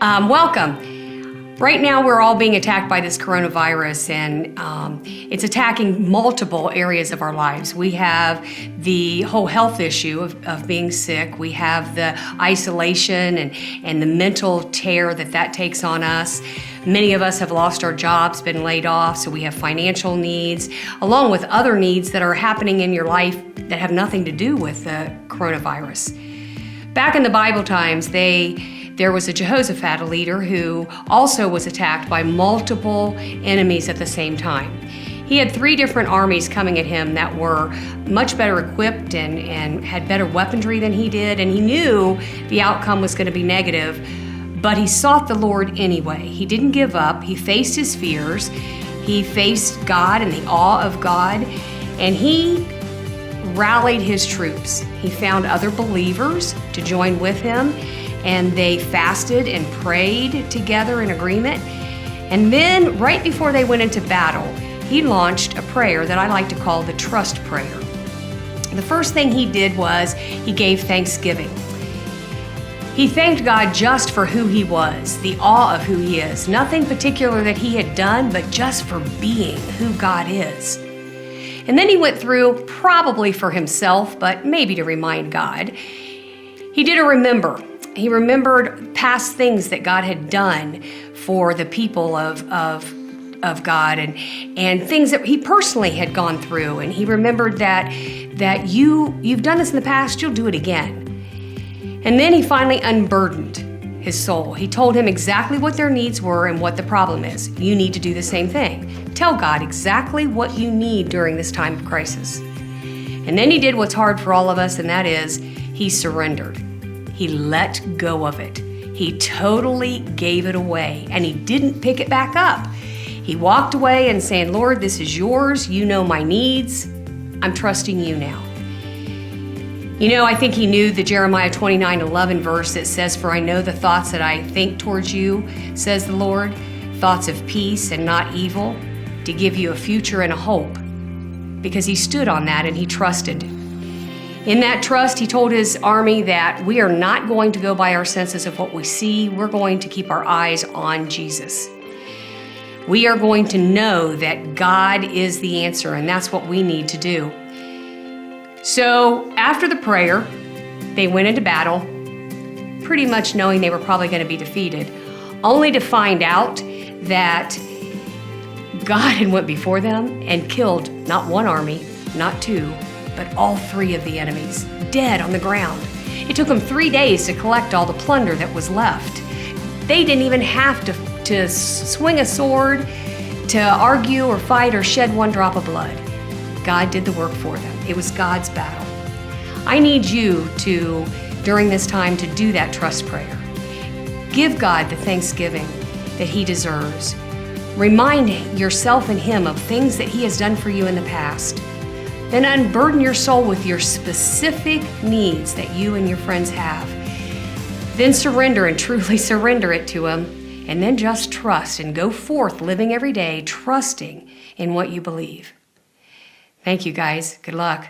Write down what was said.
Welcome. Right now we're all being attacked by this coronavirus, and it's attacking multiple areas of our lives. We have the whole health issue of being sick. We have the isolation and the mental tear that takes on us. Many of us have lost our jobs, been laid off, so we have financial needs, along with other needs that are happening in your life that have nothing to do with the coronavirus. Back in the Bible times, there was a Jehoshaphat, a leader, who also was attacked by multiple enemies at the same time. He had 3 different armies coming at him that were much better equipped and had better weaponry than he did, and he knew the outcome was going to be negative, but he sought the Lord anyway. He didn't give up. He faced his fears. He faced God and the awe of God, and he rallied his troops. He found other believers to join with him, and they fasted and prayed together in agreement. And then, right before they went into battle, he launched a prayer that I like to call the trust prayer. The first thing he did was he gave thanksgiving. He thanked God just for who he was, the awe of who he is. Nothing particular that he had done, but just for being who God is. And then he went through, probably for himself, but maybe to remind God, he did a remember. He remembered past things that God had done for the people of God and things that he personally had gone through. And he remembered that you've done this in the past, you'll do it again. And then he finally unburdened his soul. He told him exactly what their needs were and what the problem is. You need to do the same thing. Tell God exactly what you need during this time of crisis. And then he did what's hard for all of us, and that is he surrendered. He let go of it. He totally gave it away, and he didn't pick it back up. He walked away and saying, Lord, this is yours. You know my needs. I'm trusting you now. You know, I think he knew the Jeremiah 29:11 verse that says, for I know the thoughts that I think towards you, says the Lord, thoughts of peace and not evil, to give you a future and a hope. Because he stood on that and he trusted. In that trust, he told his army that we are not going to go by our senses of what we see. We're going to keep our eyes on Jesus. We are going to know that God is the answer, and that's what we need to do. So after the prayer, they went into battle, pretty much knowing they were probably going to be defeated, only to find out that God had went before them and killed not one army, not 2, but all 3 of the enemies, dead on the ground. It took them 3 days to collect all the plunder that was left. They didn't even have to swing a sword, to argue or fight or shed one drop of blood. God did the work for them. It was God's battle. I need you to, during this time, to do that trust prayer. Give God the thanksgiving that he deserves. Remind yourself and him of things that he has done for you in the past. Then unburden your soul with your specific needs that you and your friends have. Then surrender and truly surrender it to him. And then just trust and go forth living every day, trusting in what you believe. Thank you, guys. Good luck.